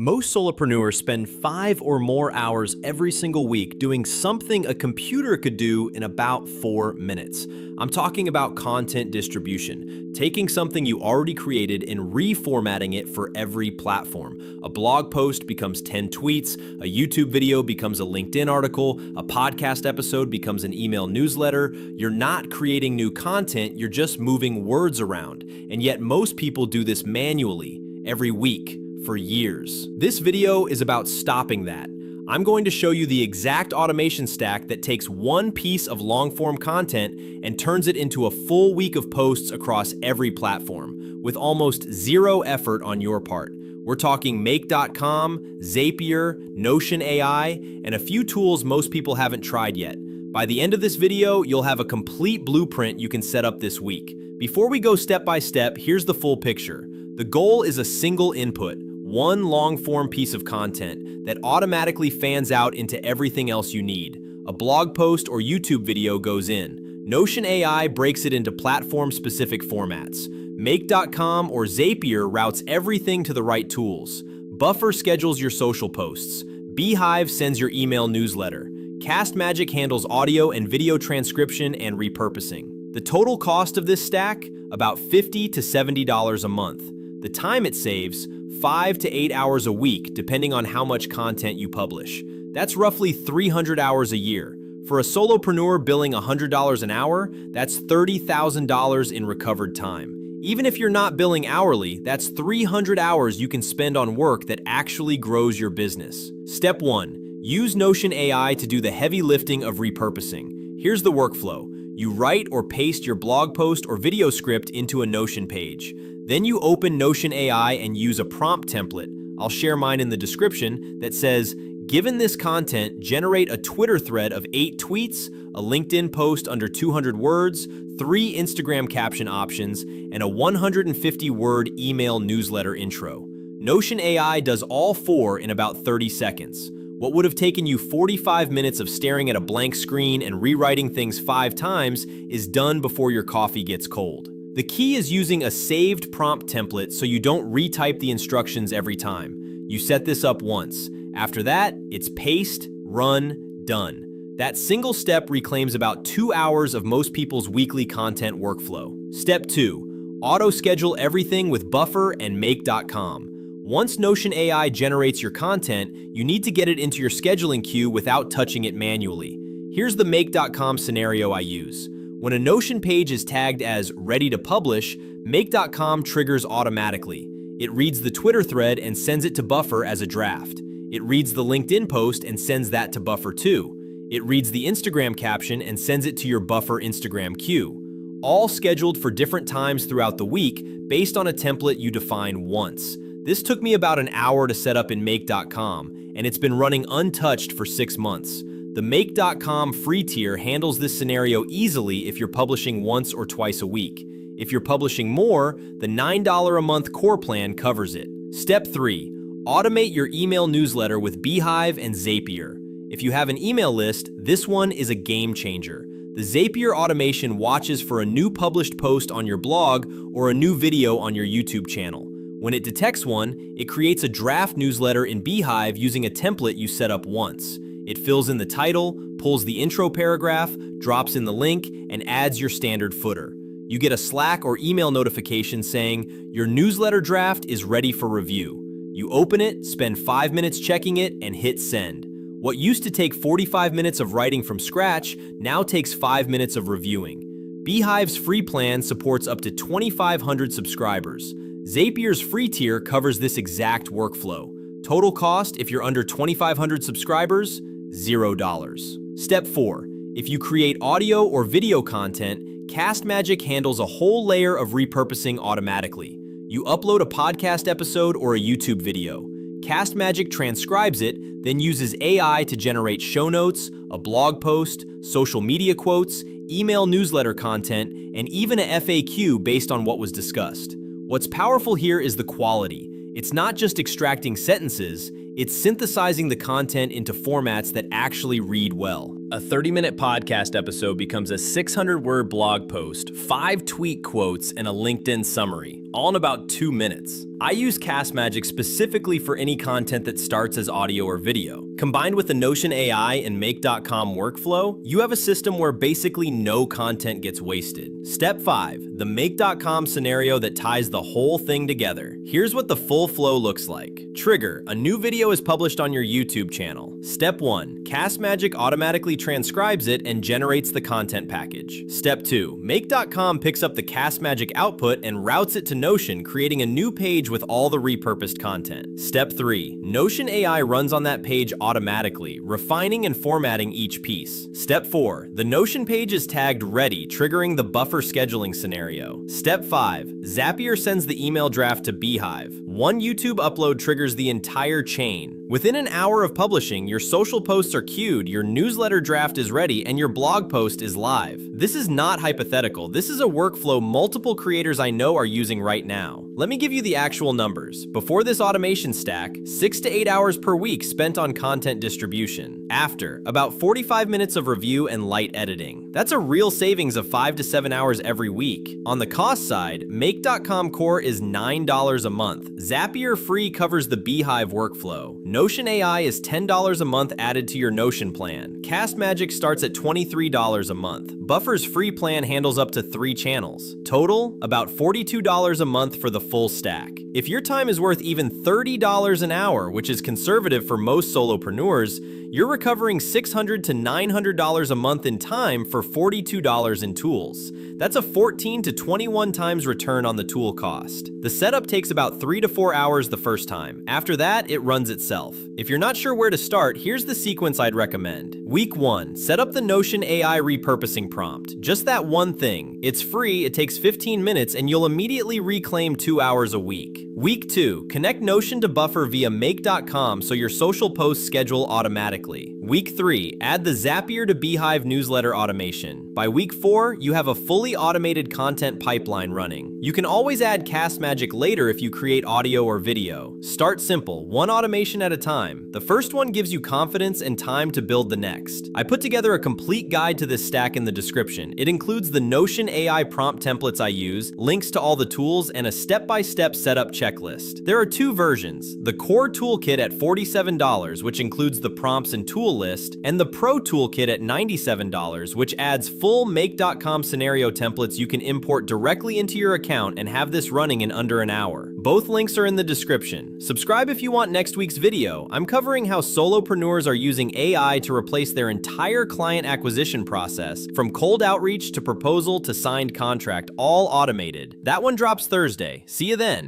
Most solopreneurs spend 5 or more hours every single week doing something a computer could do in about 4 minutes. I'm talking about content distribution, taking something you already created and reformatting it for every platform. A blog post becomes 10 tweets, a YouTube video becomes a LinkedIn article, a podcast episode becomes an email newsletter. You're not creating new content, you're just moving words around. And yet most people do this manually, every week, for years. This video is about stopping that. I'm going to show you the exact automation stack that takes one piece of long-form content and turns it into a full week of posts across every platform, with almost zero effort on your part. We're talking Make.com, Zapier, Notion AI, and a few tools most people haven't tried yet. By the end of this video, you'll have a complete blueprint you can set up this week. Before we go step by step, here's the full picture. The goal is a single input, one long-form piece of content that automatically fans out into everything else you need. A blog post or YouTube video goes in. Notion AI breaks it into platform-specific formats. Make.com or Zapier routes everything to the right tools. Buffer schedules your social posts. Beehive sends your email newsletter. CastMagic handles audio and video transcription and repurposing. The total cost of this stack? About $50 to $70 a month. The time it saves? 5 to 8 hours a week, depending on how much content you publish. That's roughly 300 hours a year. For a solopreneur billing $100 an hour, that's $30,000 in recovered time. Even if you're not billing hourly, that's 300 hours you can spend on work that actually grows your business. Step 1. Use Notion AI to do the heavy lifting of repurposing. Here's the workflow. You write or paste your blog post or video script into a Notion page. Then you open Notion AI and use a prompt template. I'll share mine in the description that says, given this content, generate a Twitter thread of 8 tweets, a LinkedIn post under 200 words, 3 Instagram caption options, and a 150-word email newsletter intro. Notion AI does all 4 in about 30 seconds. What would have taken you 45 minutes of staring at a blank screen and rewriting things 5 times is done before your coffee gets cold. The key is using a saved prompt template so you don't retype the instructions every time. You set this up once. After that, it's paste, run, done. That single step reclaims about 2 hours of most people's weekly content workflow. Step 2. Auto-schedule everything with Buffer and Make.com. Once Notion AI generates your content, you need to get it into your scheduling queue without touching it manually. Here's the Make.com scenario I use. When a Notion page is tagged as ready to publish, Make.com triggers automatically. It reads the Twitter thread and sends it to Buffer as a draft. It reads the LinkedIn post and sends that to Buffer too. It reads the Instagram caption and sends it to your Buffer Instagram queue. All scheduled for different times throughout the week based on a template you define once. This took me about an hour to set up in Make.com, and it's been running untouched for 6 months. The Make.com free tier handles this scenario easily if you're publishing once or twice a week. If you're publishing more, the $9 a month core plan covers it. Step 3. Automate your email newsletter with Beehive and Zapier. If you have an email list, this one is a game changer. The Zapier automation watches for a new published post on your blog or a new video on your YouTube channel. When it detects one, it creates a draft newsletter in Beehive using a template you set up once. It fills in the title, pulls the intro paragraph, drops in the link, and adds your standard footer. You get a Slack or email notification saying, your newsletter draft is ready for review. You open it, spend 5 minutes checking it, and hit send. What used to take 45 minutes of writing from scratch now takes 5 minutes of reviewing. Beehive's free plan supports up to 2,500 subscribers. Zapier's free tier covers this exact workflow. Total cost, if you're under 2,500 subscribers, $0. Step 4. If you create audio or video content, CastMagic handles a whole layer of repurposing automatically. You upload a podcast episode or a YouTube video. CastMagic transcribes it, then uses AI to generate show notes, a blog post, social media quotes, email newsletter content, and even a FAQ based on what was discussed. What's powerful here is the quality. It's not just extracting sentences, it's synthesizing the content into formats that actually read well. A 30-minute podcast episode becomes a 600-word blog post, 5 tweet quotes, and a LinkedIn summary, all in about 2 minutes. I use Castmagic specifically for any content that starts as audio or video. Combined with the Notion AI and Make.com workflow, you have a system where basically no content gets wasted. Step 5, the Make.com scenario that ties the whole thing together. Here's what the full flow looks like. Trigger, a new video is published on your YouTube channel. Step 1, Castmagic automatically transcribes it and generates the content package. Step 2, Make.com picks up the Castmagic output and routes it to Notion, creating a new page with all the repurposed content. Step 3, Notion AI runs on that page automatically, refining and formatting each piece. Step 4, the Notion page is tagged ready, triggering the buffer scheduling scenario. Step 5, Zapier sends the email draft to Beehive. One YouTube upload triggers the entire chain. Within an hour of publishing, your social posts are queued, your newsletter draft is ready, and your blog post is live. This is not hypothetical. This is a workflow multiple creators I know are using right now. Let me give you the actual numbers. Before this automation stack, 6 to 8 hours per week spent on content distribution. After, about 45 minutes of review and light editing. That's a real savings of 5 to 7 hours every week. On the cost side, Make.com Core is $9 a month. Zapier Free covers the Beehive workflow. Notion AI is $10 a month added to your Notion plan. Castmagic starts at $23 a month. Buffer's free plan handles up to 3 channels. Total, about $42 a month for the full stack. If your time is worth even $30 an hour, which is conservative for most solopreneurs, you're recovering $600 to $900 a month in time for $42 in tools. That's a 14 to 21 times return on the tool cost. The setup takes about 3 to 4 hours the first time. After that, it runs itself. If you're not sure where to start, here's the sequence I'd recommend. Week 1, set up the Notion AI repurposing prompt. Just that one thing. It's free, it takes 15 minutes, and you'll immediately reclaim 2 hours a week. Week 2, connect Notion to Buffer via Make.com so your social posts schedule automatically. Week 3, add the Zapier to Beehive newsletter automation. By week 4, you have a fully automated content pipeline running. You can always add Castmagic later if you create audio or video. Start simple, one automation at a time. The first one gives you confidence and time to build the next. I put together a complete guide to this stack in the description. It includes the Notion AI prompt templates I use, links to all the tools, and a step-by-step setup checklist. There are 2 versions, the Core Toolkit at $47, which includes the prompts and tool list, and the Pro Toolkit at $97, which adds full Make.com scenario templates you can import directly into your account and have this running in under an hour. Both links are in the description. Subscribe if you want next week's video. I'm covering how solopreneurs are using AI to replace their entire client acquisition process, from cold outreach to proposal to signed contract, all automated. That one drops Thursday. See you then.